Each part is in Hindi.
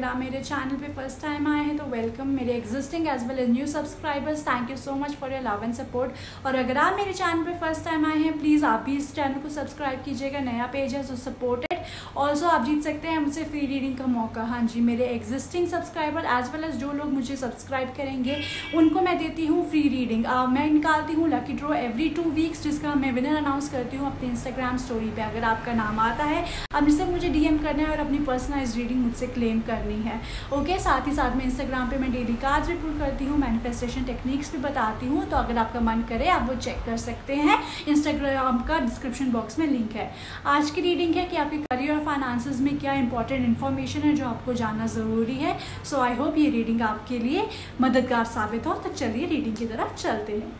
अगर आप मेरे चैनल पे फर्स्ट टाइम आए हैं तो वेलकम। मेरे existing as well as new subscribers, thank you so much for your love and support. और अगर आप मेरे चैनल पे फर्स्ट टाइम आए हैं प्लीज़ आप भी इस चैनल को सब्सक्राइब कीजिएगा। नया पेज है सो सपोर्टेड। ऑल्सो आप जीत सकते हैं मुझसे फ्री रीडिंग का मौका। हाँ जी, मेरे existing subscriber as well as जो लोग मुझे सब्सक्राइब करेंगे उनको मैं देती हूँ फ्री रीडिंग। मैं निकालती हूँ लकी ड्रॉ एवरी 2 वीक्स, जिसका मैं विनर अनाउंस करती हूँ अपने इंस्टाग्राम स्टोरी पे। अगर आपका नाम आता है अब सिर्फ मुझे डीएम करना है और अपनी पर्सनलाइज रीडिंग मुझसे क्लेम करनी है। ओके, साथ ही साथ में इंस्टाग्राम पे मैं डेली कार्ड्स भी पुल करती हूँ, मैनिफेस्टेशन टेक्निक्स भी बताती हूँ। तो अगर आपका मन करे आप वो चेक कर सकते हैं, इंस्टाग्राम का डिस्क्रिप्शन बॉक्स में लिंक है। आज की रीडिंग है कि आपके करियर और फाइनेंसेस में क्या इंपॉर्टेंट इन्फॉर्मेशन है जो आपको जानना ज़रूरी है। सो आई होप ये रीडिंग आपके लिए मददगार साबित हो। तो चलिए रीडिंग की तरफ चलते हैं।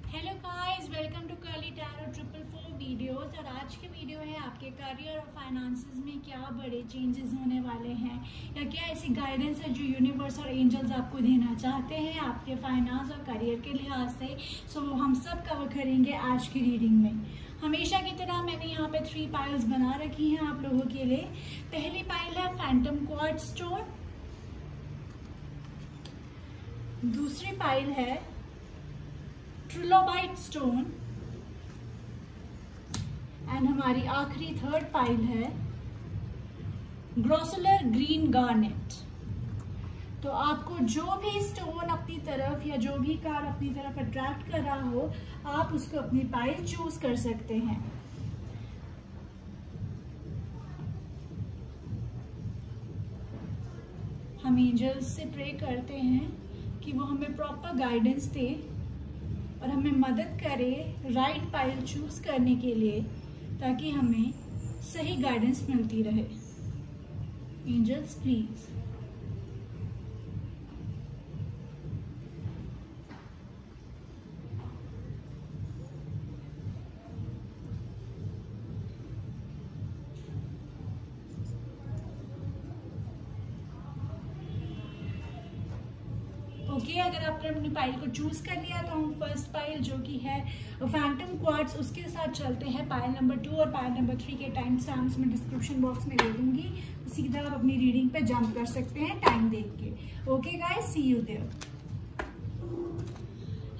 Hello guys, welcome to curly tarot 444 videos. और आज की वीडियो है आपके करियर और फाइनेंसेस में क्या बड़े चेंजेस होने वाले हैं या क्या ऐसी गाइडेंस है जो यूनिवर्स और एंजल्स आपको देना चाहते हैं आपके फाइनेंस और करियर के लिहाज से। सो हम सब कवर करेंगे आज की रीडिंग में। हमेशा की तरह मैंने यहाँ पे 3 पाइल्स बना रखी हैं आप लोगों के लिए। पहली पाइल है फैंटम क्वार्ट्ज स्टोन, दूसरी पाइल है ट्रिलोबाइट स्टोन एंड हमारी आखिरी 3rd पाइल है ग्रोसुलर ग्रीन गार्नेट। तो आपको जो भी स्टोन अपनी तरफ या जो भी कार्ड अपनी तरफ अट्रैक्ट कर रहा हो आप उसको अपनी पाइल चूज कर सकते हैं। हम एंजल्स से प्रे करते हैं कि वो हमें प्रॉपर गाइडेंस दे और हमें मदद करे राइट पाइल चूज करने के लिए, ताकि हमें सही गाइडेंस मिलती रहे। Angels please. ओके, अगर आपने अपनी पाइल को चूज कर लिया तो हम फर्स्ट पाइल जो कि है फैंटम क्वार्ट्ज उसके साथ चलते हैं। पाइल नंबर 2 और पाइल नंबर 3 के टाइम स्टैम्प्स में डिस्क्रिप्शन बॉक्स में दे दूंगी, सीधा आप अपनी रीडिंग पे जंप कर सकते हैं टाइम देख के। Okay guys, see you there.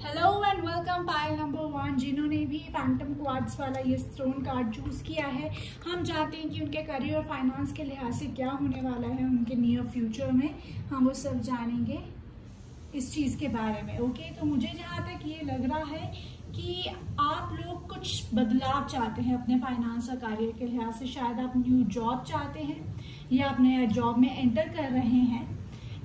Hello and welcome pile number 1। जिन्होंने भी फैंटम क्वार्ट्ज वाला ये स्टोन कार्ड चूज किया है, हम चाहते हैं कि उनके करियर और फाइनेंस के लिहाज से क्या होने वाला है उनके नियर फ्यूचर में, हम वो सब जानेंगे इस चीज़ के बारे में। ओके, तो मुझे जहाँ तक ये लग रहा है कि आप लोग कुछ बदलाव चाहते हैं अपने फाइनेंस और करियर के लिहाज से। शायद आप न्यू जॉब चाहते हैं या आप नया जॉब में एंटर कर रहे हैं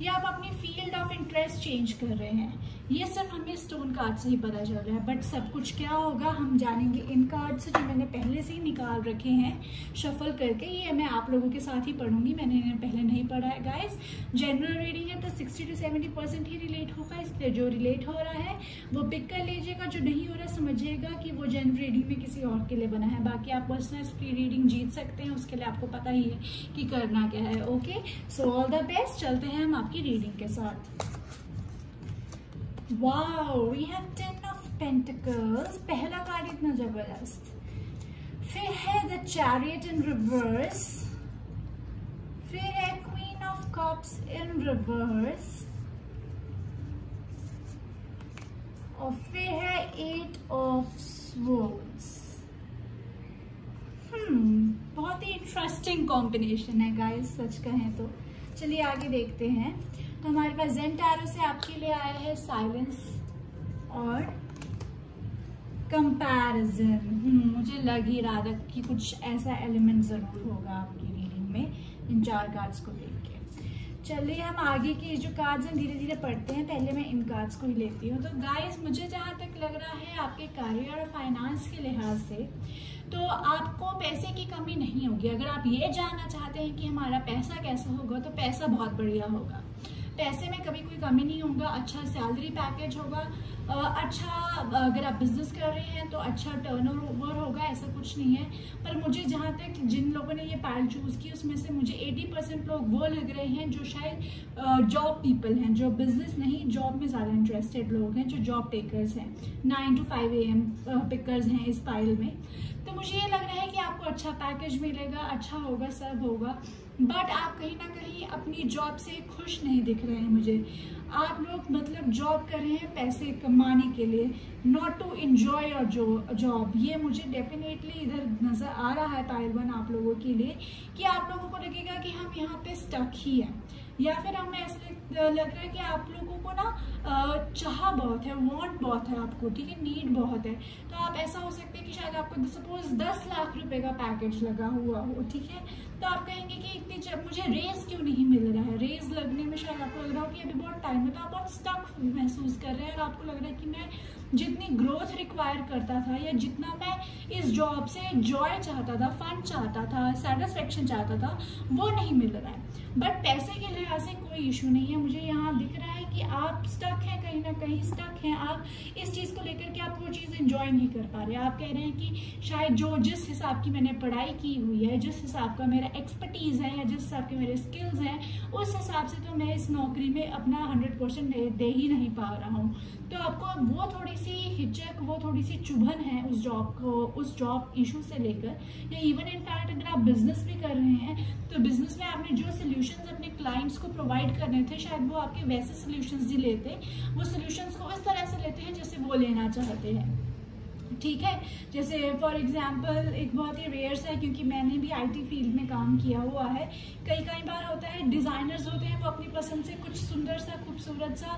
या आप अपनी फील्ड ऑफ इंटरेस्ट चेंज कर रहे हैं। ये सिर्फ हमें स्टोन कार्ड से ही पता चल रहा है, बट सब कुछ क्या होगा हम जानेंगे इन कार्ड से जो मैंने पहले से ही निकाल रखे हैं शफल करके। ये मैं आप लोगों के साथ ही पढ़ूंगी, मैंने इन्हें पहले नहीं पढ़ा है गाइस। जनरल रीडिंग है तो 60 to 70% ही रिलेट होगा, इसलिए जो रिलेट हो रहा है वो पिक कर लीजिएगा, जो नहीं हो रहा समझिएगा कि वो जनरल रीडिंग में किसी और के लिए बना है। बाकी आप पर्सनल फ्री रीडिंग जीत सकते हैं, उसके लिए आपको पता ही है कि करना क्या है। Okay, so all the best. चलते हैं हम आपकी रीडिंग के साथ। Wow, we have 10 of Pentacles। पहला कार्ड इतना जबरदस्त। फिर है द चैरियट इन रिवर्स, फिर है queen of cups in reverse और फिर है 8 ऑफ स्वॉर्ड्स। बहुत ही इंटरेस्टिंग कॉम्बिनेशन है गाइस, सच कहें तो। चलिए आगे देखते हैं। तो हमारे पास जेन टैरो से आपके लिए आया है साइलेंस और कंपैरिजन। मुझे लग ही रहा था कि कुछ ऐसा एलिमेंट जरूर होगा आपकी रीडिंग में इन 4 कार्ड्स को देख के। चलिए हम आगे के जो कार्ड्स हैं धीरे धीरे पढ़ते हैं। पहले मैं इन कार्ड्स को ही लेती हूँ। तो गाइस, मुझे जहाँ तक लग रहा है आपके करियर और फाइनेंस के लिहाज से तो आपको पैसे की कमी नहीं होगी। अगर आप ये जानना चाहते हैं कि हमारा पैसा कैसा होगा तो पैसा बहुत बढ़िया होगा। पैसे में कभी कोई कमी नहीं होगा। अच्छा सैलरी पैकेज होगा, अच्छा अगर आप बिजनेस कर रहे हैं तो अच्छा टर्नओवर होगा, ऐसा कुछ नहीं है। पर मुझे जहाँ तक जिन लोगों ने ये पाइल चूज़ की उसमें से मुझे 80% लोग वो लग रहे हैं जो शायद जॉब पीपल हैं, जो बिजनेस नहीं जॉब में ज़्यादा इंटरेस्टेड लोग हैं, जो जॉब टेकर्स हैं, 9 to 5 AM पिकर्स हैं इस पाइल में। तो मुझे ये लग रहा है कि आपको अच्छा पैकेज मिलेगा, अच्छा होगा, सब होगा। बट आप कहीं ना कहीं अपनी जॉब से खुश नहीं दिख रहे हैं मुझे। आप लोग मतलब जॉब कर रहे हैं पैसे कमाने के लिए, not to enjoy your job. ये मुझे डेफिनेटली इधर नज़र आ रहा है पाइल वन आप लोगों के लिए, कि आप लोगों को लगेगा कि हम यहाँ पे स्टक ही हैं, या फिर हमें ऐसे लग रहा है कि आप लोगों को ना चाह बहुत है, वांट बहुत है आपको, ठीक है, नीड बहुत है। तो आप ऐसा हो सकता है कि शायद आपको सपोज 10 लाख रुपए का पैकेज लगा हुआ हो, ठीक है, तो आप कहेंगे कि इतनी मुझे रेज क्यों नहीं मिल रहा है। रेज लगने में शायद आपको लग रहा हो कि अभी बहुत टाइम है, तो आप बहुत स्टक महसूस कर रहे हैं और आपको लग रहा है कि मैं जितनी ग्रोथ रिक्वायर करता था या जितना मैं इस जॉब से जॉय चाहता था, फन चाहता था, सेटिस्फेक्शन चाहता था, वो नहीं मिल रहा है। बट पैसे के लिहाज से कोई इशू नहीं है। मुझे यहाँ दिख रहा है कि आप स्टक हैं, कहीं ना कहीं स्टक हैं आप इस चीज़ को लेकर के, आप वो चीज़ एंजॉय नहीं कर पा रहे। आप कह रहे हैं कि शायद जिस हिसाब की मैंने पढ़ाई की हुई है, जिस हिसाब का मेरा एक्सपर्टीज़ है या जिस हिसाब के मेरे स्किल्स हैं, उस हिसाब से तो मैं इस नौकरी में अपना 100% दे ही नहीं पा रहा हूँ। तो आपको वो थोड़ी सी हिचक, वो थोड़ी सी चुभन है उस जॉब को, उस जॉब इशू से लेकर, या इवन इनफैक्ट अगर आप बिजनेस भी कर रहे हैं तो बिजनेस में आपने जो सोल्यूशंस अपने क्लाइंट्स को प्रोवाइड करने थे, शायद वो आपके वैसे सोल्यूशंस ही लेते, वो सोल्यूशंस को इस तरह से लेते हैं जैसे वो लेना चाहते हैं, ठीक है। जैसे फॉर एग्जांपल एक बहुत ही रेयर्स है, क्योंकि मैंने भी आईटी फील्ड में काम किया हुआ है, कई बार होता है डिज़ाइनर्स होते हैं, वो अपनी पसंद से कुछ सुंदर सा, खूबसूरत सा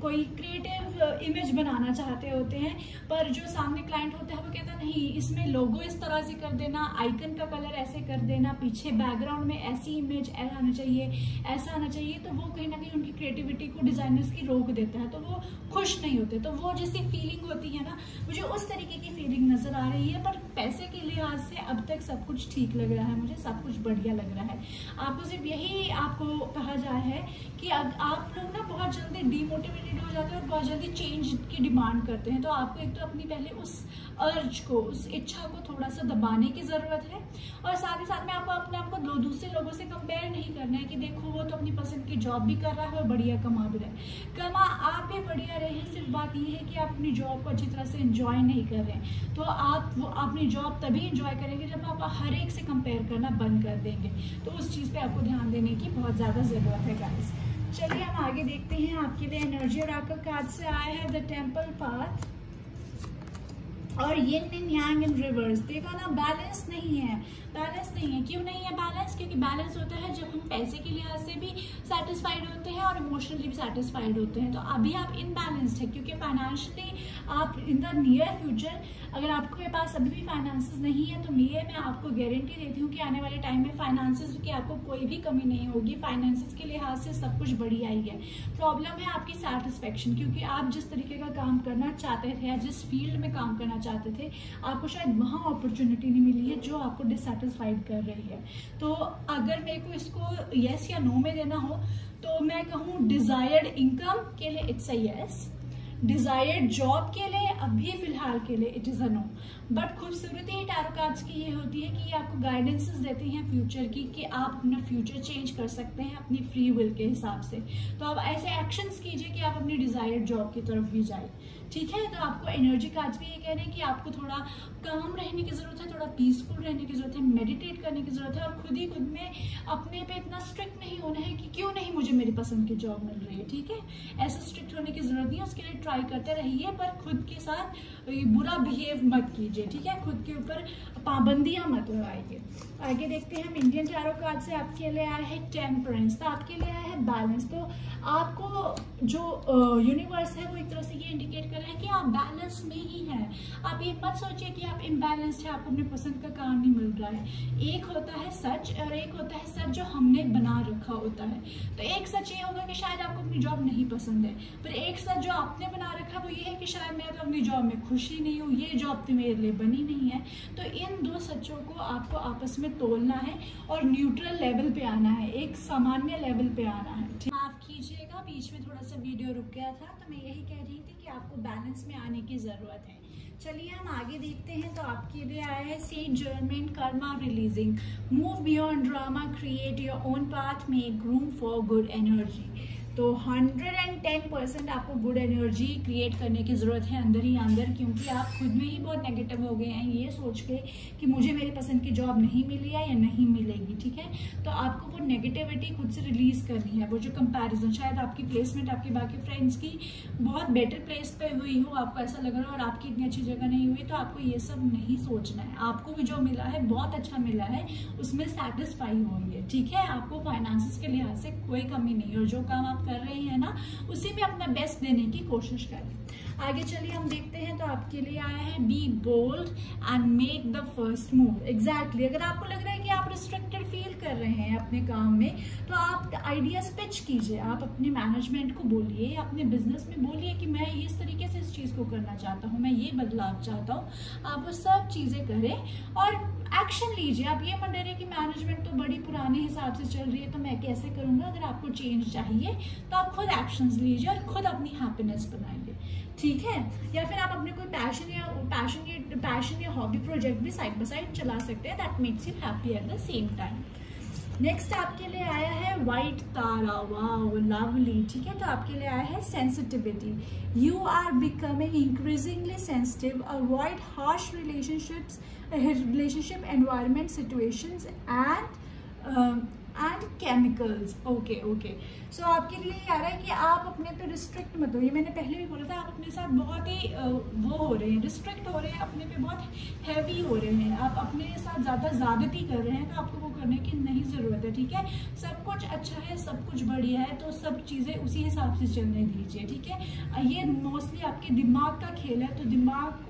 कोई क्रिएटिव इमेज बनाना चाहते होते हैं, पर जो सामने क्लाइंट होता है वो कहता नहीं, इसमें लोगो इस तरह से कर देना, आइकन का कलर ऐसे कर देना, पीछे बैकग्राउंड में ऐसी इमेज आना चाहिए, ऐसा आना चाहिए। तो वो कहीं ना कहीं उनकी क्रिएटिविटी को डिज़ाइनर्स की रोक देता है, तो वो खुश नहीं होते। तो वो जैसी फीलिंग होती है ना, मुझे उस तरीके की फीलिंग नजर आ रही है। पर पैसे के लिहाज से अब तक सब कुछ ठीक लग रहा है, मुझे सब कुछ बढ़िया लग रहा है। आपको सिर्फ यही आपको कहा जाए है कि अब आप लोग ना बहुत जल्दी डीमोटिवेटेड हो जाते हैं और बहुत जल्दी चेंज की डिमांड करते हैं। तो आपको एक तो अपनी पहले उस अर्ज को, उस इच्छा को थोड़ा सा दबाने की जरूरत है, और साथ ही साथ में आपको अपने आप को दूसरे लोगों से कंपेयर नहीं करना है कि देखो वो तो अपनी पसंद की जॉब भी कर रहा है और बढ़िया कमा भी रहा है। कमा आप भी बढ़िया रहे, सिर्फ बात ये है कि आप अपनी जॉब को अच्छी तरह से एंजॉय नहीं कर रहे हैं। तो आप वो अपनी जॉब तभी एंजॉय करेंगे जब आप हर एक से कंपेयर करना बंद कर देंगे। तो उस चीज़ पे आपको ध्यान देने की बहुत ज़्यादा ज़रूरत है गाइस। चलिए हम आगे देखते हैं। आपके लिए एनर्जी ओरेकल कार्ड से आया है द टेम्पल पाथ और yin and yang in reverse. देखो ना, बैलेंस नहीं है, बैलेंस नहीं है। क्यों नहीं है बैलेंस? क्योंकि बैलेंस होता है जब हम पैसे के लिहाज से भी सेटिस्फाइड होते हैं और इमोशनली भी सेटिस्फाइड होते हैं। तो अभी आप इनबैलेंस्ड है, क्योंकि फाइनेंशियली आप इन द नियर फ्यूचर, अगर आपके पास अभी भी फाइनेंसेस नहीं है तो मैं आपको गारंटी देती हूँ कि आने वाले टाइम में फाइनेंसेस की आपको कोई भी कमी नहीं होगी। फाइनेंसेस के लिहाज से सब कुछ बढ़िया ही है। प्रॉब्लम है आपकी सेटिस्फेक्शन, क्योंकि आप जिस तरीके का काम करना चाहते थे या जिस फील्ड में काम करना चाहते थे, आपको शायद वहाँ अपॉर्चुनिटी नहीं मिली है जो आपको डिससेटिस्फाइड कर रही है। तो अगर मेरे को इसको यस या नो में देना हो तो मैं कहूँ डिजायर्ड इनकम के लिए it's a yes, desired job के लिए अभी फिलहाल के लिए it is a no. But खूबसूरती टैरो कार्ड्स की ये होती है कि ये आपको गाइडेंसेस देते हैं फ्यूचर की, कि आप अपना फ्यूचर चेंज कर सकते हैं अपनी फ्री विल के हिसाब से। तो आप ऐसे एक्शंस कीजिए कि आप अपनी डिजायर्ड जॉब की तरफ भी जाए, ठीक है। तो आपको एनर्जी कार्ड्स भी ये कह रहे हैं कि आपको थोड़ा काम रहने की जरूरत है, थोड़ा पीसफुल रहने की जरूरत है, मेडिटेट करने की जरूरत है, और खुद ही खुद में अपने पे इतना स्ट्रिक्ट नहीं होना है कि क्यों नहीं मुझे मेरी पसंद की जॉब मिल रही है, ठीक है। ऐसा स्ट्रिक्ट होने की जरूरत नहीं है, उसके लिए ट्राई करते रहिए, पर खुद के साथ बुरा बिहेव मत कीजिए, ठीक है। खुद के ऊपर पाबंदियां मत लगाइए। आगे देखते हैं हम इंडियन टैरो कार्ड से आपके लिए आया है टेम्परेंस, तो आपके लिए आया है बैलेंस। तो आपको जो यूनिवर्स है वो एक तरह से ये इंडिकेट कर रहा है कि आप बैलेंस में ही हैं। आप ये मत सोचिए कि आप इम्बैलेंस्ड है, आपको अपने पसंद का काम नहीं मिल रहा है। एक होता है सच और एक होता है सच जो हमने बना रखा होता है। तो एक सच ये होगा कि शायद आपको अपनी जॉब नहीं पसंद है, पर एक सच जो आपने बना रखा वो ये है कि शायद मैं तो अपनी जॉब में खुश ही नहीं हूँ, ये जॉब तो मेरे लिए बनी नहीं है। तो इन दो सच्चों को आपको आपस में तोलना है और न्यूट्रल लेवल पे आना है, एक सामान्य लेवल पे आना है। माफ कीजिएगा, बीच में थोड़ा सा वीडियो रुक गया था, तो मैं यही कह रही थी कि आपको बैलेंस में आने की जरूरत है। चलिए हम आगे देखते हैं। तो आपके लिए आया है saint Germain karma releasing, move beyond drama, create your own path, make room for good energy. तो 110% आपको गुड एनर्जी क्रिएट करने की ज़रूरत है अंदर ही अंदर, क्योंकि आप खुद में ही बहुत नेगेटिव हो गए हैं ये सोच के कि मुझे मेरे पसंद की जॉब नहीं मिली है या नहीं मिलेगी, ठीक है। तो आपको वो नेगेटिविटी खुद से रिलीज करनी है। वो जो कंपैरिजन, शायद आपकी प्लेसमेंट आपके बाकी फ्रेंड्स की बहुत बेटर प्लेस पे हुई हो, आपको ऐसा लग रहा हो, और आपकी इतनी अच्छी जगह नहीं हुई, तो आपको ये सब नहीं सोचना है। आपको भी जो मिला है बहुत अच्छा मिला है, उसमें सेटिस्फाई होंगे, ठीक है। आपको फाइनेंसेस के लिहाज से कोई कमी नहीं, और जो काम आप कर रहे हैं ना उसी में अपना बेस्ट देने की कोशिश करें। आगे चलिए हम देखते हैं। तो आपके लिए आया है be bold and make the first move. Exactly, अगर आपको लग रहा है कि आप रिस्ट्रिक्टेड फील कर रहे हैं अपने काम में, तो आप आइडियाज पिच कीजिए। आप अपने मैनेजमेंट को बोलिए, अपने बिजनेस में बोलिए कि मैं इस तरीके से इस चीज को करना चाहता हूँ, मैं ये बदलाव चाहता हूँ। आप वो सब चीजें करें और एक्शन लीजिए। आप ये मत डरिए कि मैनेजमेंट तो बड़ी पुराने हिसाब से चल रही है तो मैं कैसे करूंगा। अगर आपको चेंज चाहिए तो आप खुद एक्शंस लीजिए और खुद अपनी हैप्पीनेस बनाइए, ठीक है। या फिर आप अपने कोई पैशन या हॉबी प्रोजेक्ट भी साइड बाय साइड चला सकते हैं, that makes you happy at the same time. Next आपके लिए आया है व्हाइट तारा, वाओ लवली, ठीक है। तो आपके लिए आया है sensitivity. You are becoming increasingly sensitive, avoid harsh relationship environment situations and chemicals। Okay so आपके लिए आ रहा है कि आप अपने पे रिस्ट्रिक्ट मत हो। ये मैंने पहले भी बोला था, आप अपने साथ बहुत ही वो हो रहे हैं, रिस्ट्रिक्ट हो रहे हैं, अपने पे बहुत हैवी हो रहे हैं, आप अपने साथ ज्यादती कर रहे हैं, तो आपको वो करने की नहीं जरूरत है, ठीक है। सब कुछ अच्छा है, सब कुछ बढ़िया है, तो सब चीजें उसी हिसाब से चलने दीजिए, ठीक है। ये मोस्टली आपके दिमाग का खेल है, तो दिमाग को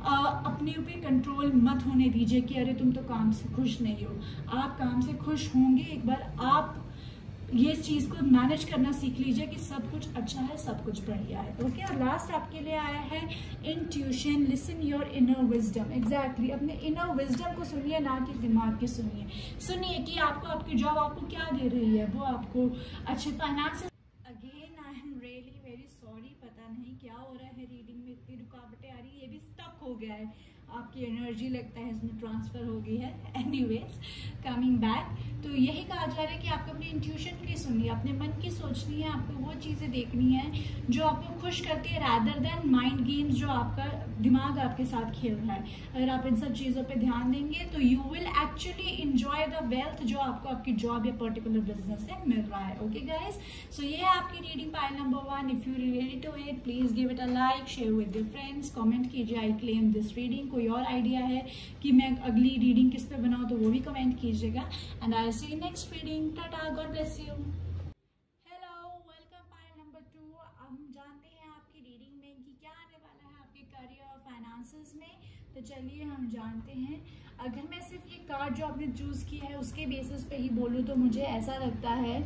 अपने ऊपर कंट्रोल मत होने दीजिए कि अरे तुम तो काम से खुश नहीं हो। आप काम से खुश होंगे, एक बार आप ये चीज को मैनेज करना सीख लीजिए कि सब कुछ अच्छा है, सब कुछ बढ़िया है, ओके। और लास्ट आपके लिए आया है intuition, listen your inner wisdom. Exactly, अपने इनर विजडम को सुनिए, ना कि दिमाग की सुनिए कि आपको आपकी जॉब आपको क्या दे रही है। वो आपको अच्छे finance, again I am really very sorry, पता नहीं क्या हो रहा है, रीडिंग में इतनी रुकावटें आ रही है, ये भी स्टक हो गया है, आपकी एनर्जी लगता है इसमें ट्रांसफर हो गई है। एनीवेज कमिंग बैक, तो यही कहा जा रहा है कि आपको अपनी इंट्यूशन की सुनिए, अपने मन की सोचनी है, आपको वो चीजें देखनी है जो आपको खुश करती है, रादर देन माइंड गेम्स जो आपका दिमाग आपके साथ खेल रहा है। अगर आप इन सब चीजों पे ध्यान देंगे तो you will actually enjoy the wealth जो आपको आपकी जॉब या पर्टिकुलर बिजनेस से मिल रहा है, ओके गाइज। सो ये है आपकी reading pile number 1। If you relate to it, please give it a like, share with your friends, comment कीजिए आई क्लेम दिस रीडिंग। कोई और आइडिया है कि मैं अगली रीडिंग किस पे बनाऊं तो वो भी कमेंट कीजिएगा। And I see you next reading. Tata, God bless you. Hello, welcome pile number 2। हम जानते हैं आपकी रीडिंग में कि क्या आने वाला है आपके करियर और फाइनेंसेस में, तो चलिए हम जानते हैं। अगर मैं सिर्फ ये कार्ड जो आपने चूज किया है उसके बेसिस पे ही बोलूँ तो मुझे ऐसा लगता है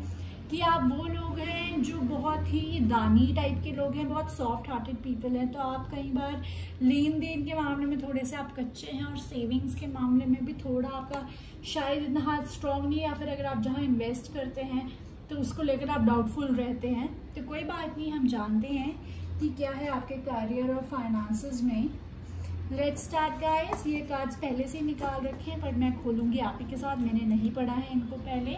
कि आप वो लोग हैं जो बहुत ही दानी टाइप के लोग हैं, बहुत सॉफ्ट हार्टेड पीपल हैं। तो आप कई बार लेन देन के मामले में थोड़े से आप कच्चे हैं, और सेविंग्स के मामले में भी थोड़ा आपका शायद इतना हाथ स्ट्रांग नहीं है, या फिर अगर आप जहाँ इन्वेस्ट करते हैं तो उसको लेकर आप डाउटफुल रहते हैं। तो कोई बात नहीं, हम जानते हैं कि क्या है आपके करियर और फाइनेंसेस में। Let's start guys. ये कार्ड्स पहले से निकाल रखे हैं, पर मैं खोलूंगी आप ही के साथ, मैंने नहीं पढ़ा है इनको पहले।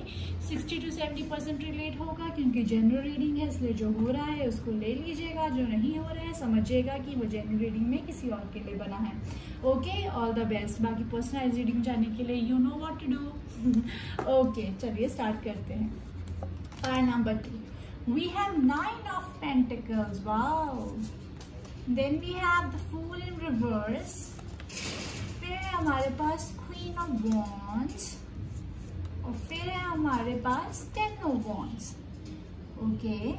60 to 70% रिलेट होगा क्योंकि जनरल रीडिंग है, इसलिए जो हो रहा है उसको ले लीजिएगा, जो नहीं हो रहा है समझिएगा कि वो जनरल रीडिंग में किसी और के लिए बना है, ओके। All the best. बाकी पर्सनलाइज रीडिंग जानने के लिए you know what to do, okay. चलिए स्टार्ट करते हैं। Pile number 2, we have 9 of Pentacles, wow. Then we have the Fool in reverse। फिर है हमारे पास Queen of Wands, और फिर है हमारे पास 10 of Wands, ओके,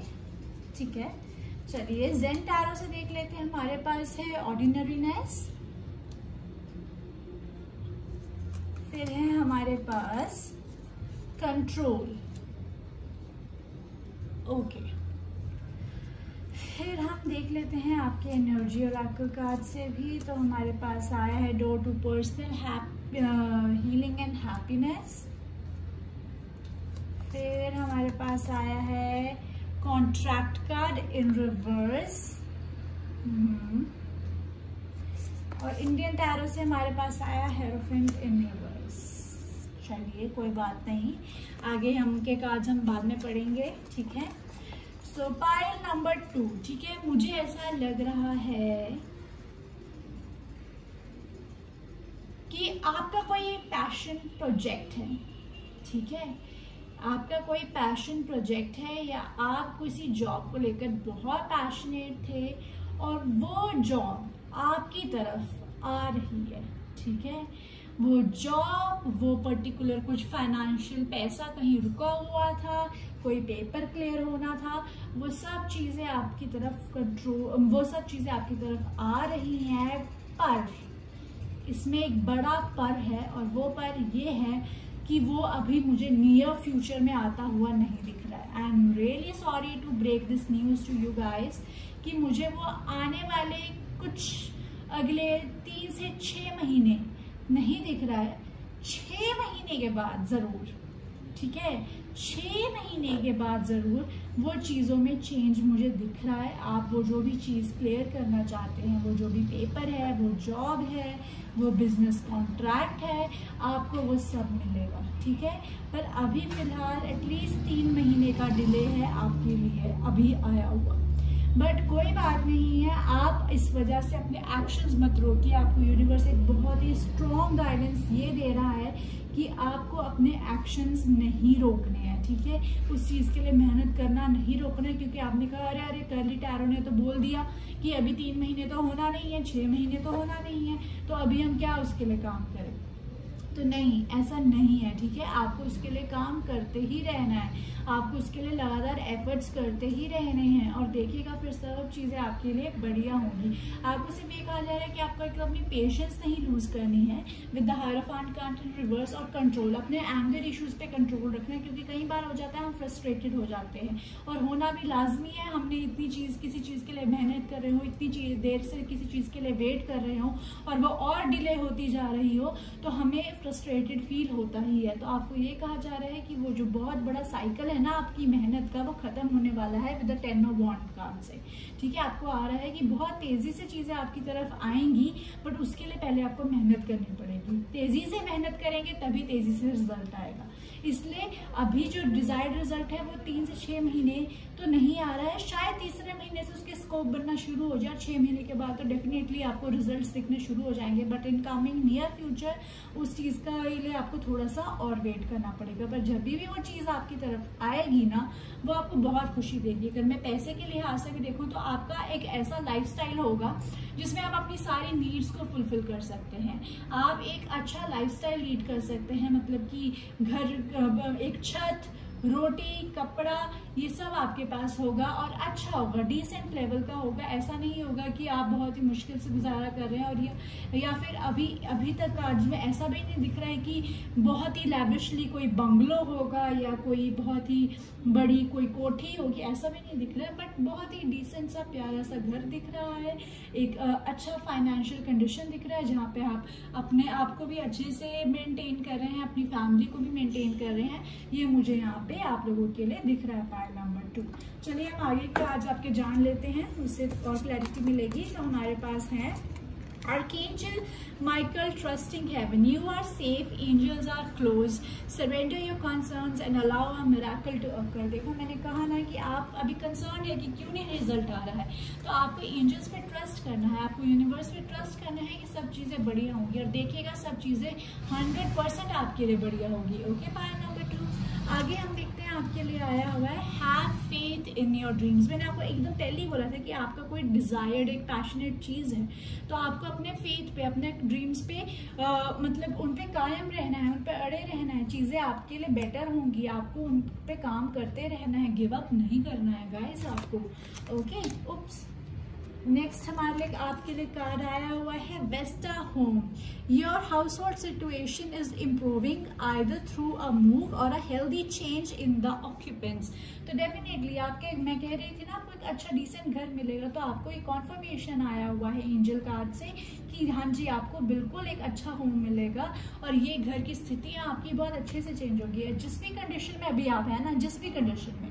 ठीक है। चलिए ज़ेन टैरो से देख लेते हैं। हमारे पास है ऑर्डिनरीनेस, फिर है हमारे पास कंट्रोल, ओके। फिर हम देख लेते हैं आपके एनर्जी और ऑरेकल कार्ड से भी। तो हमारे पास आया है door to personal healing and happiness. फिर हमारे पास आया है कॉन्ट्रैक्ट कार्ड इन रिवर्स, और इंडियन टैरो से हमारे पास आया हेरोफेंट इन रिवर्स। चलिए कोई बात नहीं, आगे हम के कार्ड्स हम बाद में पढ़ेंगे, ठीक है। सो पाइल नंबर 2, ठीक है, मुझे ऐसा लग रहा है कि आपका कोई पैशन प्रोजेक्ट है, ठीक है, आपका कोई पैशन प्रोजेक्ट है या आप किसी जॉब को लेकर बहुत पैशनेट थे और वो जॉब आपकी तरफ आ रही है, ठीक है, वो जॉब, वो पर्टिकुलर कुछ फाइनेंशियल पैसा कहीं रुका हुआ था, कोई पेपर क्लियर होना था, वो सब चीज़ें आपकी तरफ वो सब चीज़ें आपकी तरफ आ रही हैं, पर इसमें एक बड़ा पर है और वो पर ये है कि वो अभी मुझे नियर फ्यूचर में आता हुआ नहीं दिख रहा है। I am really sorry to break this news to you guys कि मुझे वो आने वाले कुछ अगले 3 से 6 महीने नहीं दिख रहा है। 6 महीने के बाद ज़रूर, ठीक है, 6 महीने के बाद ज़रूर वो चीज़ों में चेंज मुझे दिख रहा है। आप वो जो भी चीज़ क्लियर करना चाहते हैं, वो जो भी पेपर है, वो जॉब है, वो बिजनेस कॉन्ट्रैक्ट है, आपको वो सब मिलेगा, ठीक है। पर अभी फ़िलहाल एटलीस्ट 3 महीने का डिले है आपके लिए अभी आया हुआ, बट कोई बात नहीं है। आप इस वजह से अपने एक्शंस मत रोकिए। आपको यूनिवर्स एक बहुत ही स्ट्रॉन्ग गाइडेंस ये दे रहा है कि आपको अपने एक्शंस नहीं रोकने हैं, ठीक है, उस चीज़ के लिए मेहनत करना नहीं रोकना है, क्योंकि आपने कहा अरे कर्ली टैरो ने तो बोल दिया कि अभी 3 महीने तो होना नहीं है, 6 महीने तो होना नहीं है, तो अभी हम क्या उसके लिए काम करें। तो नहीं, ऐसा नहीं है, ठीक है, आपको उसके लिए काम करते ही रहना है, आपको उसके लिए लगातार एफर्ट्स करते ही रहने हैं और देखिएगा फिर सब चीज़ें आपके लिए बढ़िया होंगी। आपको सिर्फ ये कहा जा रहा है कि आपको एक अपनी पेशेंस नहीं लूज करनी है with the hierophant card in reverse, और कंट्रोल, अपने एंगर इश्यूज पे कंट्रोल रखना है, क्योंकि कई बार हो जाता है हम फ्रस्ट्रेटेड हो जाते हैं और होना भी लाजमी है। हमने इतनी चीज़ किसी चीज़ के लिए मेहनत कर रहे हो, इतनी देर से किसी चीज़ के लिए वेट कर रहे हो और वो और डिले होती जा रही हो, तो हमें फ्रस्ट्रेटेड फील होता ही है। तो आपको ये कहा जा रहा है कि वो जो बहुत बड़ा साइकिल है ना आपकी मेहनत का, वो खत्म होने वाला है with the 10 of wand card से, ठीक है। आपको आ रहा है कि बहुत तेजी से चीजें आपकी तरफ आएंगी, बट उसके लिए पहले आपको मेहनत करनी पड़ेगी। तेजी से मेहनत करेंगे तभी तेजी से रिजल्ट आएगा। इसलिए अभी जो डिजायर्ड रिजल्ट है वो 3 से 6 महीने तो नहीं आ रहा है, शायद तीसरे महीने से उसके स्कोप बनना शुरू हो जाए, 6 महीने के बाद तो डेफिनेटली आपको रिजल्ट्स दिखने शुरू हो जाएंगे, but in coming near future उस चीज़ का लिए आपको थोड़ा सा और वेट करना पड़ेगा। पर जब भी वो चीज़ आपकी तरफ आएगी ना, वो आपको बहुत खुशी देगी। अगर मैं पैसे के लिहाज से भी देखूँ तो आपका एक ऐसा लाइफस्टाइल होगा जिसमें आप अपनी सारी नीड्स को फुलफिल कर सकते हैं, आप एक अच्छा लाइफस्टाइल लीड कर सकते हैं, मतलब कि घर, एक छत, रोटी, कपड़ा, ये सब आपके पास होगा और अच्छा होगा, डिसेंट लेवल का होगा। ऐसा नहीं होगा कि आप बहुत ही मुश्किल से गुजारा कर रहे हैं और या फिर अभी तक कार्ड्स में ऐसा भी नहीं दिख रहा है कि बहुत ही लैविशली कोई बंगलो होगा या कोई बहुत ही बड़ी कोई कोठी होगी, ऐसा भी नहीं दिख रहा है, बट बहुत ही डिसेंट सा प्यारा सा घर दिख रहा है, एक अच्छा फाइनेंशियल कंडीशन दिख रहा है जहाँ पे आप अपने आप को भी अच्छे से मेंटेन कर रहे हैं, अपनी फैमिली को भी मेंटेन कर रहे हैं। ये मुझे यहाँ पे आप लोगों के लिए दिख रहा है पार्ट नंबर 2। चलिए हम आगे का आज आपके जान लेते हैं, उससे और क्लैरिटी मिलेगी। तो हमारे पास है Archangel Michael, trusting heaven. You are safe, angels are close. Surrender your concerns and allow a miracle to occur. देखो मैंने कहा ना कि आप अभी कंसर्न है कि क्यों नहीं रिजल्ट आ रहा है, तो आपको एंजल्स पे ट्रस्ट करना है, आपको यूनिवर्स पे ट्रस्ट करना है कि सब चीज़ें बढ़िया होंगी और देखिएगा सब चीज़ें 100% आपके लिए बढ़िया होगी। ओके, पार्ट नंबर 2 आगे हम देखते हैं। आपके लिए आया हुआ है have faith in your dreams. मैंने आपको एकदम पहले ही बोला था कि आपका कोई डिजायर्ड एक पैशनेट चीज़ है, तो आपको अपने फेथ पे, अपने ड्रीम्स पे मतलब उन पे कायम रहना है, उन पे अड़े रहना है, चीज़ें आपके लिए बेटर होंगी, आपको उन पे काम करते रहना है, गिव अप नहीं करना है गाइस आपको। ओके, उप्स। नेक्स्ट हमारे लिए आपके लिए कार्ड आया हुआ है Vesta home. Your household situation is improving either through a move or a healthy change in the occupants. तो डेफिनेटली आपके, मैं कह रही थी ना, आपको एक अच्छा डिसेंट घर मिलेगा, तो आपको एक कॉन्फर्मेशन आया हुआ है एंजल कार्ड से कि हाँ जी आपको बिल्कुल एक अच्छा होम मिलेगा और ये घर की स्थितियाँ आपकी बहुत अच्छे से चेंज होगी। जिस भी कंडीशन में अभी आप है ना, जिस भी कंडीशन में,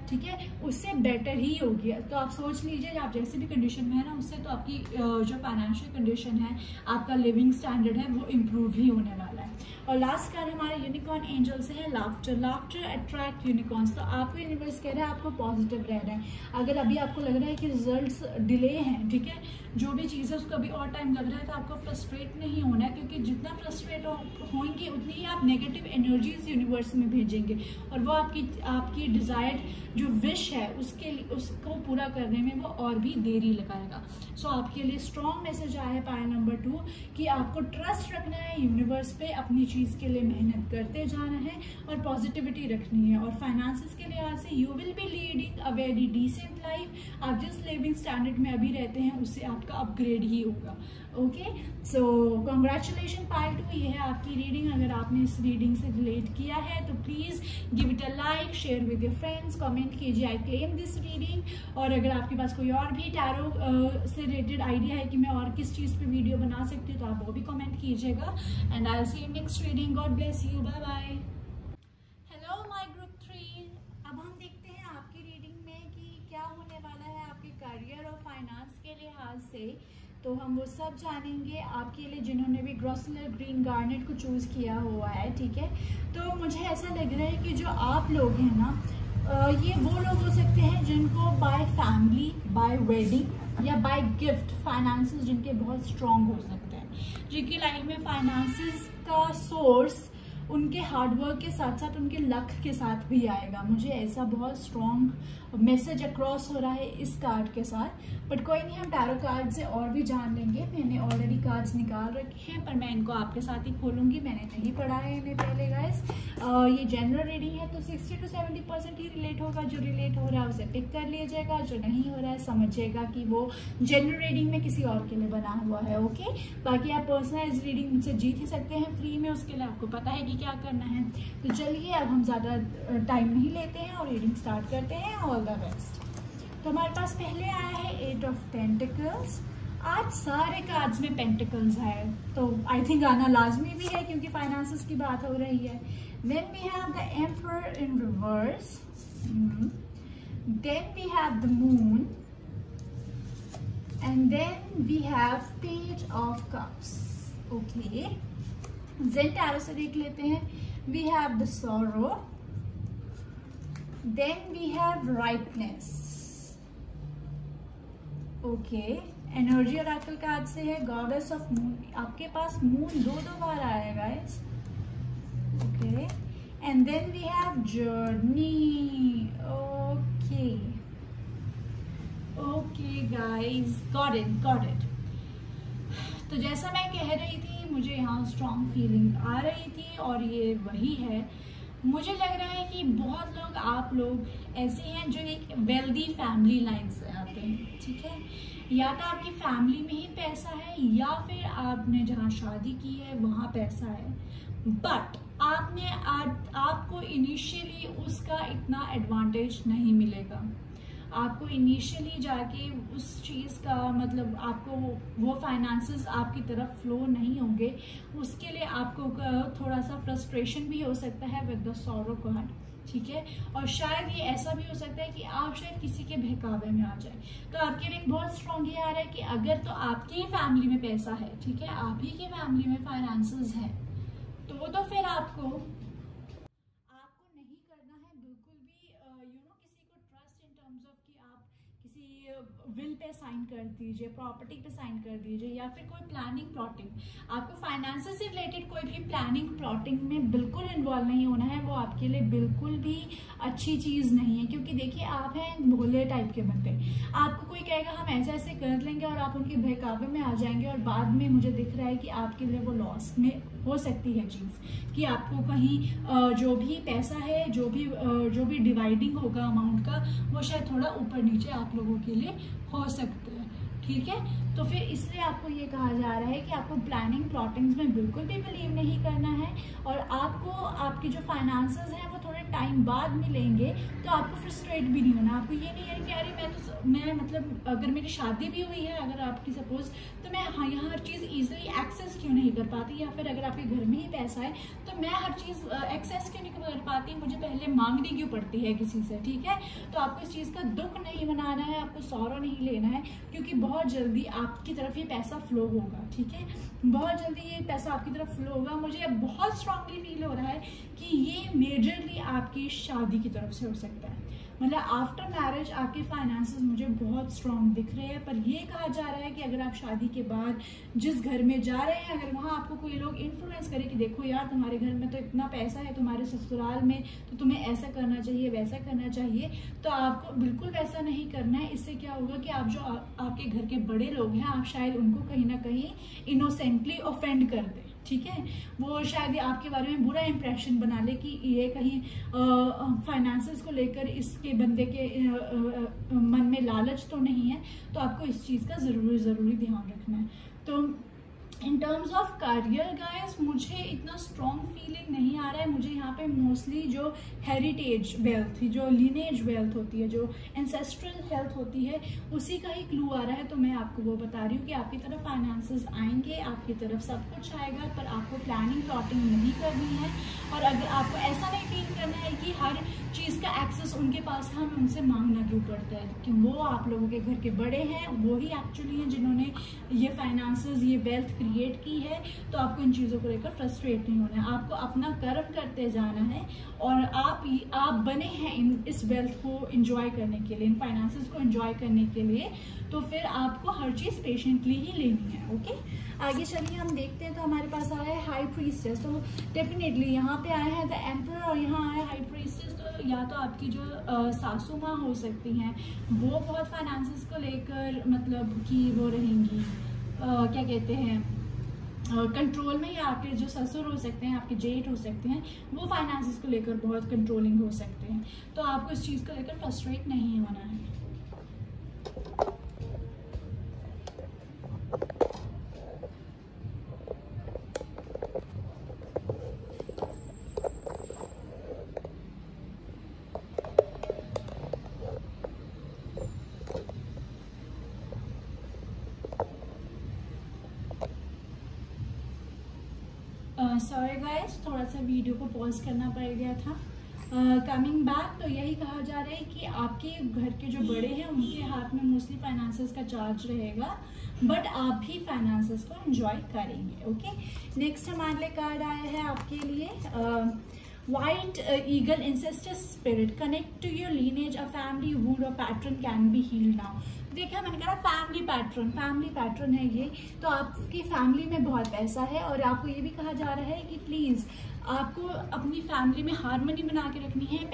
ठीक है, उससे बेटर ही होगी। तो आप सोच लीजिए आप जैसे भी कंडीशन में है ना, उससे तो आपकी जो फाइनेंशियल कंडीशन है, आपका लिविंग स्टैंडर्ड है, वो इम्प्रूव ही होने वाला है। है। और लास्ट कार्ड हमारे यूनिकॉर्न एंजल से है लाफ्टर। Laughter attract unicorns. तो आपको यूनिवर्स कह रहा है आपको पॉजिटिव रहना है। अगर अभी आपको लग रहा है कि रिजल्ट्स डिले हैं, ठीक है, जो भी चीज़ है उसको अभी और टाइम लग रहा है, तो आपको फ्रस्ट्रेट नहीं होना है, क्योंकि जितना फ्रस्ट्रेट होंगे उतनी ही आप नेगेटिव एनर्जीज यूनिवर्स में भेजेंगे और वो आपकी डिजायर्ड जो विश है उसको पूरा करने में वो और भी देरी लगाएगा। सो आपके लिए स्ट्रॉन्ग मैसेज आया है पाया नंबर 2 कि आपको ट्रस्ट रखना है यूनिवर्स पे, अपनी चीज़ के लिए मेहनत करते जाना है और पॉजिटिविटी रखनी है। और फाइनेंसेस के लिहाज से you will be leading a very decent life. आप जिस लिविंग स्टैंडर्ड में अभी रहते हैं उससे आपका अपग्रेड ही होगा। ओके, सो कॉन्ग्रेचुलेशन पायल 2, ये है आपकी रीडिंग। अगर आपने इस रीडिंग से रिलेट किया है तो please give it a like, share with your friends, comment कीजिए आई क्लेम दिस रीडिंग। और अगर आपके पास कोई और भी टैरो से रिलेटेड आइडिया है कि मैं और किस चीज़ पे वीडियो बना सकती हूँ तो आप वो भी कमेंट कीजिएगा। And I will see you next reading. God bless you, bye bye. Hello my group 3, अब हम देखते हैं आपकी रीडिंग में कि क्या होने वाला है आपके करियर और फाइनेंस के लिहाज से। तो हम वो सब जानेंगे आपके लिए जिन्होंने भी ग्रॉसलर ग्रीन गार्नेट को चूज़ किया हुआ है, ठीक है। तो मुझे ऐसा लग रहा है कि जो आप लोग हैं ना, ये वो लोग हो सकते हैं जिनको बाय फैमिली, बाय वेडिंग या बाय गिफ्ट फाइनेंसेस जिनके बहुत स्ट्रॉन्ग हो सकते हैं, जिनकी लाइफ में फाइनेंसेस का सोर्स उनके हार्डवर्क के साथ साथ उनके लक के साथ भी आएगा। मुझे ऐसा बहुत स्ट्रॉन्ग मैसेज अक्रॉस हो रहा है इस कार्ड के साथ। बट कोई नहीं, हम टैरो कार्ड से और भी जान लेंगे। मैंने ऑलरेडी कार्ड्स निकाल रखे हैं पर मैं इनको आपके साथ ही खोलूंगी, मैंने नहीं पढ़ा है इन्हें पहले गाइस। ये जनरल रीडिंग है तो 60 to 70% ही रिलेट होगा। जो रिलेट हो रहा है उसे पिक कर लीजिएगा, जो नहीं हो रहा है समझिएगा कि वो जनरल रीडिंग में किसी और के लिए बना हुआ है। ओके, बाकी आप पर्सनलाइज रीडिंग मुझसे जीत ही सकते हैं फ्री में, उसके लिए आपको पता है कि क्या करना है। तो चलिए अब हम ज़्यादा टाइम नहीं लेते हैं और रीडिंग स्टार्ट करते हैं। All the best. तो हमारे पास पहले आया है 8 of Pentacles। आज सारे कार्ड्स में पेंटिकल्स है तो आई थिंक आना लाजमी भी है क्योंकि फाइनेंसेस की बात हो रही है। Then we have the emperor in reverse, then we have the moon and then we have page of cups. Okay, zen tarot से देख लेते हैं। We have the sorrow, then we have rightness. Okay, energy oracle card से है गॉडेस ऑफ मून। आपके पास मून दो बार आया guys. Okay, and then we have journey. Okay okay guys, got it. तो जैसा मैं कह रही थी, मुझे यहाँ स्ट्रॉन्ग फीलिंग आ रही थी और ये वही है। मुझे लग रहा है कि बहुत लोग, आप लोग ऐसे हैं जो एक वेल्दी फैमिली लाइन से आते हैं, ठीक है। या तो आपकी फैमिली में ही पैसा है या फिर आपने जहाँ शादी की है वहाँ पैसा है, बट आपको इनिशियली उसका इतना एडवांटेज नहीं मिलेगा। आपको इनिशियली जाके उस चीज़ का मतलब आपको वो फाइनेंसेस आपकी तरफ फ्लो नहीं होंगे। उसके लिए आपको थोड़ा सा फ्रस्ट्रेशन भी हो सकता है विद द सॉरो कार्ड, ठीक है। और शायद ये ऐसा भी हो सकता है कि आप शायद किसी के बहकावे में आ जाए। तो आपके लिए बहुत स्ट्रॉन्ग ये आ रहा है कि अगर तो आपकी फैमिली में पैसा है, ठीक है, आप ही की फैमिली में फाइनेंसेस है, तो फिर आपको नहीं करना है बिल्कुल भी किसी को ट्रस्ट इन टर्म्स ऑफ कि आप किसी विल पे साइन कर दीजिए, प्रॉपर्टी पे साइन कर दीजिए या फिर कोई प्लानिंग प्लॉटिंग। आपको फाइनेंसेस से रिलेटेड कोई भी प्लानिंग प्लॉटिंग में बिल्कुल इन्वॉल्व नहीं होना है। वो आपके लिए बिल्कुल भी अच्छी चीज़ नहीं है क्योंकि देखिए आप हैं भोले टाइप के बंदे। आपको कोई कहेगा हम ऐसे ऐसे कर लेंगे और आप उनके बहकावे में आ जाएंगे और बाद में मुझे दिख रहा है कि आपके लिए वो लॉस में हो सकती है चीज़ कि आपको कहीं जो भी पैसा है, जो भी डिवाइडिंग होगा अमाउंट का, वो शायद थोड़ा ऊपर नीचे आप लोगों के लिए हो सकते हैं, ठीक है। तो फिर इसलिए आपको ये कहा जा रहा है कि आपको प्लानिंग प्लॉटिंग्स में बिल्कुल भी बिलीव नहीं करना है और आपको आपके जो फाइनेंसेस हैं वो थोड़े टाइम बाद मिलेंगे तो आपको फ्रस्ट्रेट भी नहीं होना। आपको ये नहीं है कि अरे मैं मतलब अगर मेरी शादी भी हुई है अगर आपकी सपोज, तो मैं यहाँ हर चीज़ ईजिली एक्सेस क्यों नहीं कर पाती, या फिर अगर आपके घर में ही पैसा है तो मैं हर चीज़ एक्सेस क्यों नहीं कर पाती, मुझे पहले मांगनी क्यों पड़ती है किसी से, ठीक है। तो आपको इस चीज़ का दुख नहीं मनाना है, आपको सौरो नहीं लेना है, क्योंकि बहुत जल्दी आपकी तरफ ये पैसा फ्लो होगा, ठीक है। बहुत जल्दी ये पैसा आपकी तरफ फ्लो होगा। मुझे अब बहुत स्ट्रांगली फील हो रहा है कि ये मेजरली आपकी शादी की तरफ से हो सकता है, मतलब आफ्टर मैरिज आपके फाइनेंसेस मुझे बहुत स्ट्रांग दिख रहे हैं। पर ये कहा जा रहा है कि अगर आप शादी के बाद जिस घर में जा रहे हैं, अगर वहाँ आपको कोई लोग इन्फ्लुएंस करे कि देखो यार तुम्हारे घर में तो इतना पैसा है, तुम्हारे ससुराल में तो तुम्हें ऐसा करना चाहिए वैसा करना चाहिए, तो आपको बिल्कुल वैसा नहीं करना है। इससे क्या होगा कि आप जो आपके घर के बड़े लोग हैं, आप शायद उनको कहीं ना कहीं इनोसेंटली ऑफेंड कर दें, ठीक है। वो शायद आपके बारे में बुरा इंप्रेशन बना ले कि ये कहीं फाइनेंसेस को लेकर इसके बंदे के मन में लालच तो नहीं है। तो आपको इस चीज़ का ज़रूरी ध्यान रखना है। तो in terms of career guys मुझे इतना स्ट्रॉन्ग फीलिंग नहीं आ रहा है। मुझे यहाँ पे मोस्टली जो हेरिटेज वेल्थ, जो लीनेज वेल्थ होती है, जो एंसेस्ट्रल हेल्थ होती है, उसी का ही क्लू आ रहा है। तो मैं आपको वो बता रही हूँ कि आपकी तरफ फाइनेंसेस आएंगे, आपकी तरफ सब कुछ आएगा, पर आपको प्लानिंग प्लॉटिंग नहीं करनी है। और अगर आपको ऐसा नहीं फील करना है कि हर चीज़ का एक्सेस उनके पास है, हमें उनसे मांगना क्यों पड़ता है, कि वो आप लोगों के घर के बड़े हैं, वो ही एक्चुअली हैं जिन्होंने ये फाइनेंसेस, ये वेल्थ क्रिएट की है। तो आपको इन चीज़ों को लेकर फ्रस्ट्रेट नहीं होना है, आपको अपना कर्म करते जाना है। और आप बने हैं इस वेल्थ को एंजॉय करने के लिए, इन फाइनेंसेस को एंजॉय करने के लिए। तो फिर आपको हर चीज़ पेशेंटली ही लेनी है, ओके। आगे चलिए हम देखते हैं। तो हमारे पास आया है हाई प्रीस्टेस, तो डेफिनेटली यहाँ पे आया है द एम्परर और यहाँ आया हाई प्रीस्टेस। तो या तो आपकी जो सासू माँ हो सकती हैं, वो बहुत फाइनेंसेस को लेकर मतलब कि वो रहेंगी क्या कहते हैं कंट्रोल में, या आपके जो ससुर हो सकते हैं, आपके जेठ हो सकते हैं, वो फाइनेंसेस को लेकर बहुत कंट्रोलिंग हो सकते हैं। तो आपको इस चीज़ को लेकर फ्रस्ट्रेट नहीं होना है। सॉरी गाइस, थोड़ा सा वीडियो को पॉज करना पड़ गया था। कमिंग बैक, तो यही कहा जा रहा है कि आपके घर के जो बड़े हैं उनके हाथ में मोस्टली फाइनेंसेस का चार्ज रहेगा, बट आप भी फाइनेंसेस को एंजॉय करेंगे, ओके। नेक्स्ट हमारे लिए कार्ड आया है आपके लिए White Eagle Ancestor Spirit. Connect to your lineage, a family wound or pattern can be healed now. देखा मैंने कहा फैमिली पैटर्न है ये। तो आपकी फैमिली में बहुत पैसा है और आपको ये भी कहा जा रहा है कि प्लीज़ आपको अपनी फैमिली में हार्मनी बना के रखनी है।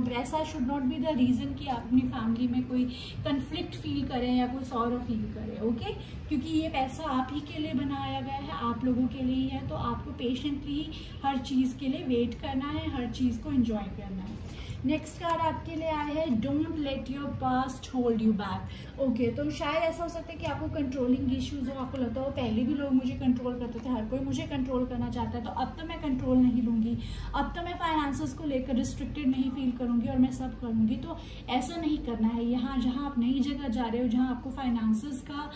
पैसा should not be the reason कि आप अपनी फैमिली में कोई कन्फ्लिक्ट फील करें या कोई सॉरो फील करें, ओके। क्योंकि ये पैसा आप ही के लिए बनाया गया है, आप लोगों के लिए ही है। तो आपको पेशेंटली हर चीज़ के लिए वेट करना है, हर चीज़ को एंजॉय करना है। नेक्स्ट कार्ड आपके लिए आया है don't let your past hold you back, okay. तो शायद ऐसा हो सकता है कि आपको कंट्रोलिंग इश्यूज हो, आपको लगता हो पहले भी लोग मुझे कंट्रोल करते थे, हर कोई मुझे कंट्रोल करना चाहता है, तो अब तो मैं कंट्रोल नहीं लूँगी, अब तो मैं फाइनेंसेस को लेकर रिस्ट्रिक्टेड नहीं फील करूँगी और मैं सब करूँगी। तो ऐसा नहीं करना है। यहाँ जहाँ आप नई जगह जा रहे हो, जहाँ आपको फाइनेंसेस का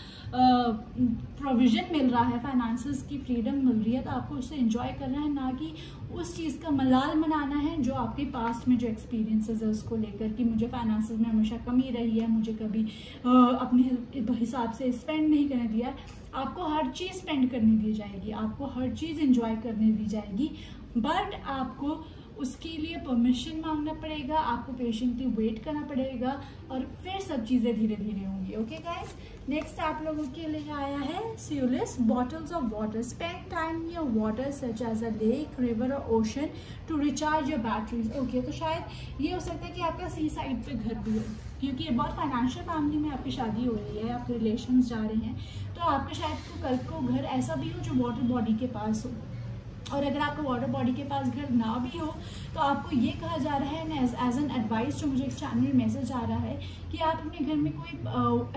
प्रोविज़न मिल रहा है, फाइनेंसेस की फ्रीडम मिल रही है, तो आपको उससे एंजॉय करना है, ना कि उस चीज़ का मलाल मनाना है जो आपके पास्ट में जो एक्सपीरियंसेस है उसको लेकर कि मुझे फाइनेंसेस में हमेशा कमी रही है, मुझे कभी अपने हिसाब से स्पेंड नहीं करने दिया। आपको हर चीज़ स्पेंड करने दी जाएगी, आपको हर चीज़ एंजॉय करने दी जाएगी, बट आपको उसके लिए परमिशन मांगना पड़ेगा, आपको पेशेंटली वेट करना पड़ेगा और फिर सब चीज़ें धीरे धीरे होंगी, ओके गाइस। नेक्स्ट आप लोगों के लिए आया है सियोलिस bottles of water. Spend time in your water such as a lake, river or ocean to recharge your batteries, okay. तो शायद ये हो सकता है कि आपका सी साइड पे घर भी हो, क्योंकि ये बहुत फाइनेंशियल फैमिली में आपकी शादी हो रही है, आपके रिलेशंस जा रहे हैं, तो आपके शायद कल को घर ऐसा भी हो जो वाटर बॉडी के पास हो। और अगर आपका वाटर बॉडी के पास घर ना भी हो तो आपको ये कहा जा रहा है एज एन एडवाइस, जो मुझे एक चैनल मैसेज आ रहा है कि आप अपने घर में कोई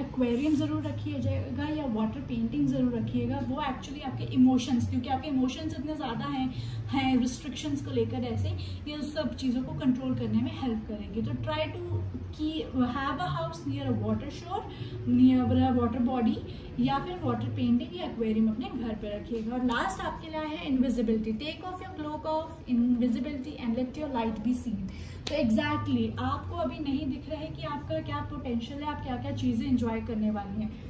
एक्वेरियम ज़रूर रखिएगा या वाटर पेंटिंग ज़रूर रखिएगा। वो एक्चुअली आपके इमोशंस, क्योंकि आपके इमोशंस इतने ज़्यादा हैं रिस्ट्रिक्शंस को लेकर, ऐसे ये सब चीज़ों को कंट्रोल करने में हेल्प करेंगे। तो ट्राई टू कि have a house near a water शोर, नियर अ वाटर बॉडी, या फिर वाटर पेंटिंग या एक्वेरियम अपने घर पे रखिएगा। और लास्ट आपके लिए है invisibility. Take off your cloak of invisibility and let your light be seen. तो एग्जैक्टली आपको अभी नहीं दिख रहा है कि आपका क्या पोटेंशियल है, आप क्या क्या चीज़ें इंजॉय करने वाली हैं।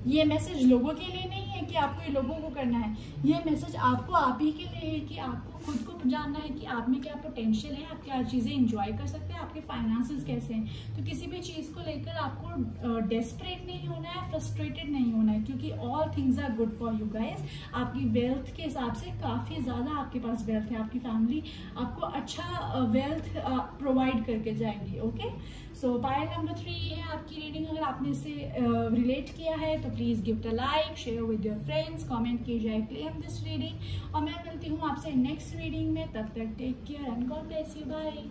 ये मैसेज लोगों के लिए नहीं है कि आपको ये लोगों को करना है, ये मैसेज आपको आप ही के लिए है कि आपको खुद को जानना है कि आप में क्या पोटेंशियल है, आप क्या चीज़ें इंजॉय कर सकते हैं, आपके फाइनेंसेस कैसे हैं। तो किसी भी चीज़ को लेकर आपको डेस्परेट नहीं होना है, फ्रस्ट्रेटेड नहीं होना है, क्योंकि all things are good for you guys. आपकी वेल्थ के हिसाब से काफ़ी ज़्यादा आपके पास वेल्थ है, आपकी फैमिली आपको अच्छा वेल्थ प्रोवाइड करके जाएंगी। ओके, सो पायल नंबर 3 है आपकी रीडिंग। अगर आपने इससे रिलेट किया है तो please give a like, share with your friends, comment कीजिए आई क्लेम दिस रीडिंग। और मैं मिलती हूँ आपसे नेक्स्ट रीडिंग में, तब तक take care and God bless you, bye.